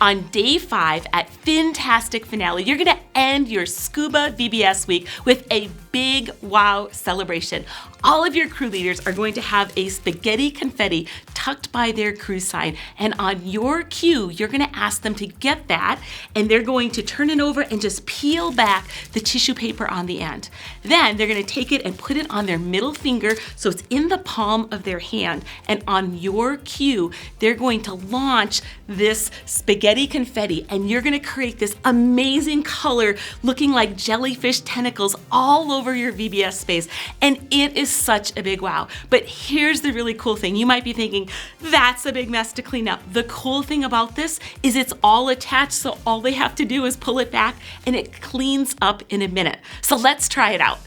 On day 5 at Fin-tastic Finale, you're gonna end your Scuba VBS week with a big wow celebration. All of your crew leaders are going to have a spaghetti confetti tucked by their crew sign, and on your cue, you're gonna ask them to get that, and they're going to turn it over and just peel back the tissue paper on the end. Then they're gonna take it and put it on their middle finger so it's in the palm of their hand, and on your cue, they're going to launch this spaghetti confetti, and you're gonna create this amazing color looking like jellyfish tentacles all over your VBS space, and it is such a big wow. But here's the really cool thing. You might be thinking, that's a big mess to clean up. The cool thing about this is it's all attached, so all they have to do is pull it back and it cleans up in a minute. So let's try it out.